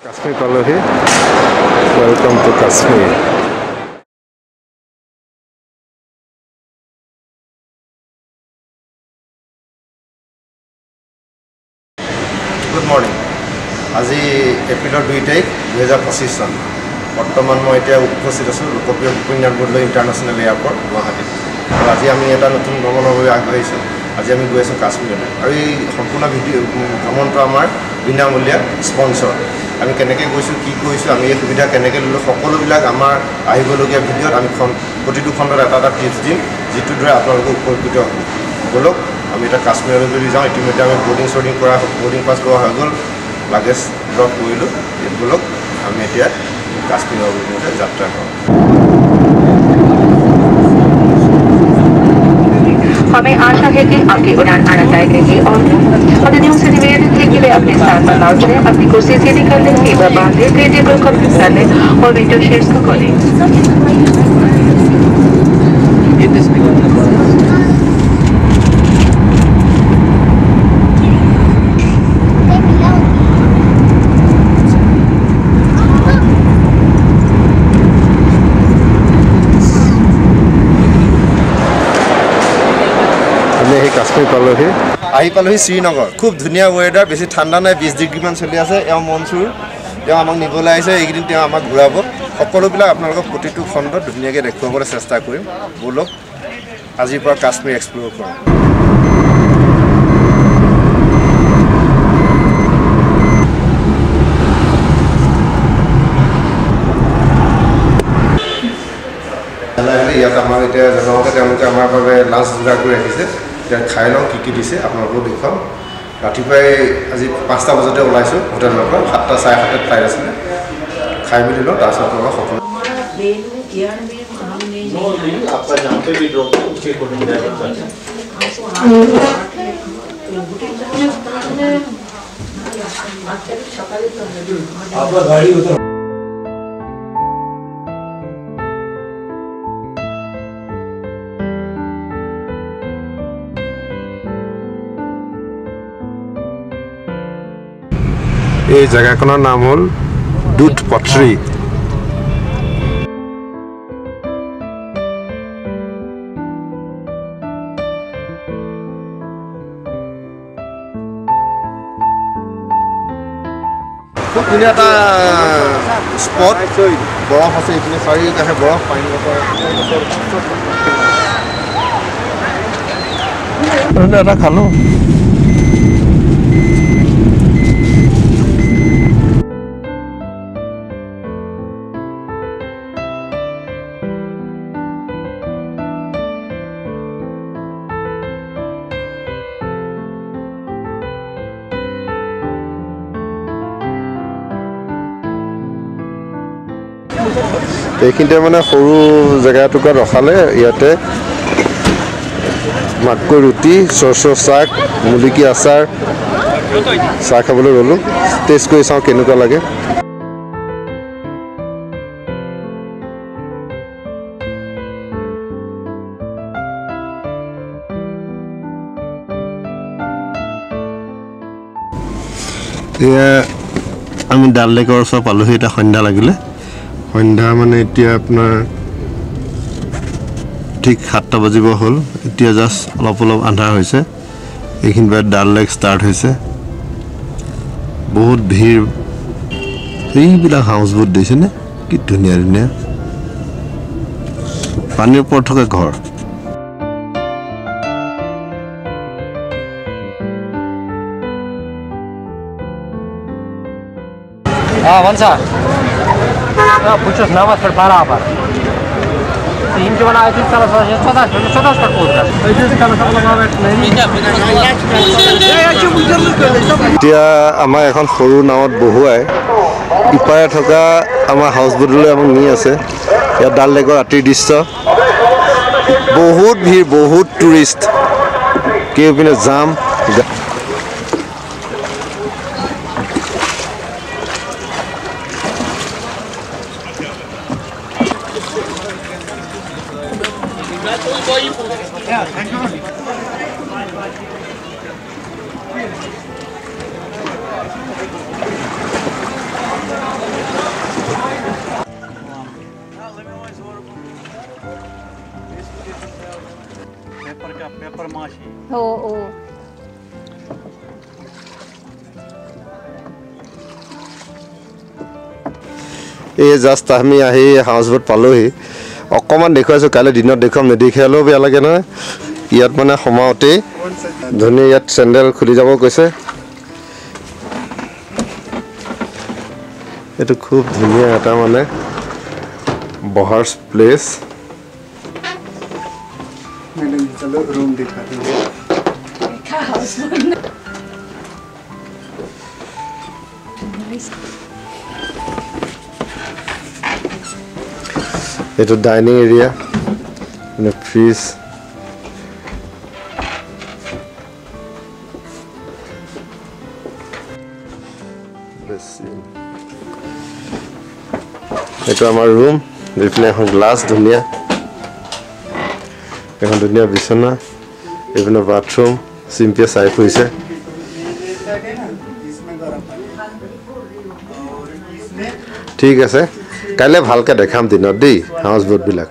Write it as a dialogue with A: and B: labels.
A: Kashmir Palohi, welcome to Kashmir.
B: Good morning. আজি এপ্ৰিলৰ 2 তাৰিখ 2025 চন বৰ্তমান মই এতিয়া উপস্থিত আছোঁ লোকপ্ৰিয় ভূপেন্দ্ৰনাথ বৰদলৈ ইণ্টাৰনেশ্যনেল এয়াৰপৰ্ট গুৱাহাটীত আৰু আজি আমি এটা নতুন ভ্ৰমণৰ বাবে আগবাঢ়িছোঁ আজি আমি গৈ আছোঁ কাশ্মীৰলৈ আৰু এই সম্পূৰ্ণ ভ্ৰমণটো আমাৰ বিনামূলীয়া স্পন্সৰ আমি কেনেকৈ গৈছোঁ কি কৰিছোঁ আমি এই সুবিধা কেনেকৈ ল'লোঁ সকলোবিলাক আমাৰ আহিবলগীয়া ভিডিঅ'ত আমি প্ৰতিটো খণ্ডত এটা টিপছ দিম যিটোৰ দ্বাৰা আপোনালোকে উপকৃত হ'ব ব'লক আমি এটা কাশ্মীৰলৈ যদি যাওঁ ইতিমধ্যে আমি বৰ্ডিং পাছ লোৱা হৈ গ'ল লাগেজ ড্ৰপ কৰিলোঁ ব'লক আমি এতিয়া কাশ্মীৰৰ অভিমুখে যাত্ৰা কৰোঁ
C: हमें आशा है कि आपकी उड़ान आरामदायक रहेगी और अतिथियों से निवेदन है कि वे अपने स्थान पर लौट जाएं, अपनी कुर्सी सीधी कर लें, टेबल बांध लें, ट्रे टेबल को फिट कर लें और विंडो शेड्स को खोलें।
A: কাশ্মীৰ পালোহি
B: আহি পালোহি শ্ৰীনগৰ খুব ধুনীয়া ৱেডাৰ বেছি ঠাণ্ডা নাই 20 ডিগ্ৰীমান চলি আছে এওঁ মনচুৰ তেওঁ আমাক নিবলৈ আহিছে এইকেইদিন তেওঁ আমাক ঘূৰাব সকলোবিলাক আপোনালোকক প্ৰতিটো খণ্ডত ধুনীয়াকৈ দেখুৱাবলৈ চেষ্টা কৰিম ব'লক আজিৰ পৰা কাশ্মীৰ এক্সপ্ল'ৰ কৰোঁ ইয়াত আমাক এতিয়া জনাওঁতে তেওঁলোকে আমাৰ বাবে লাঞ্চ যোগাৰ কৰি ৰাখিছে এতিয়া খাই লওঁ কি দিছে আপোনালোকেও দেখুৱাম ৰাতিপুৱাই আজি 5টা বজাতে ওলাইছোঁ হোটেলৰ পৰা 7টা 7:30 ফ্লাইট আছিলে খাই মেলি লওঁ তাৰপিছত আপোনালোকক সকলো
A: এই জেগাখনৰ নাম হ'ল দুধ পথৰি
B: খুব ধুনীয়া এটা স্পট বৰফ আছে এইপিনে চাৰিওকাষে বৰফ পানী
A: এটা খালোঁ এইখিনিতে মানে সৰু জেগা এটুকুৰাত ৰখালে ইয়াতে মাকৈ ৰুটি চৰচৰ চাক মুলিকি আচাৰ চাহ খাবলৈ ৰ'লোঁ টেষ্ট কৰি চাওঁ কেনেকুৱা লাগে এয়া আমি ডাল লেকৰ ওচৰ পালোহি এতিয়া সন্ধ্যা লাগিলে সন্ধ্যা মানে এতিয়া আপোনাৰ ঠিক 7টা বাজিব হ'ল এতিয়া জাষ্ট অলপ আন্ধাৰ হৈছে এইখিনি পৰা ডাল লেক ষ্টাৰ্ট হৈছে বহুত ভিৰ এইবিলাক হাউচবোট দিছেনে কি ধুনীয়া ধুনীয়া পানীৰ ওপৰত থকা ঘৰ
D: भन्छ पुछोस् नमस्कार बराबर इनके बना आई चला 14 पर पोस्ट
A: এতিয়া আমাৰ এখন সৰু নাৱত বহুৱাই ইপাৰে থকা আমাৰ হাউচ বোটলৈ আমাক নি আছে ইয়াত ডাল লেকৰ ৰাতিৰ দৃশ্য বহুত ভিৰ বহুত টুৰিষ্ট কেইপিনে যাম এই জাষ্ট আমি আহি হাউচ বোট পালোহি অকণমান দেখুৱাইছোঁ কাইলৈ দিনত দেখুৱাম নেদেখালেও বেয়া লাগে নহয় ইয়াত মানে সোমাওঁতেই ধুনীয়া ইয়াত চেণ্ডেল খুলি যাব কৈছে এইটো খুব ধুনীয়া এটা মানে বহাৰ প্লেচ এইটো ডাইনিং এৰিয়া মানে ফ্ৰিজ এইটো আমাৰ ৰুম এইপিনে এখন গ্লাছ ধুনীয়া এখন ধুনীয়া বিচনা এইপিনে বাথৰুম চিম্পিয়ে চাই ফুৰিছে ঠিক আছে কাইলৈ ভালকৈ দেখাম দিনত দেই হাউচ বোটবিলাক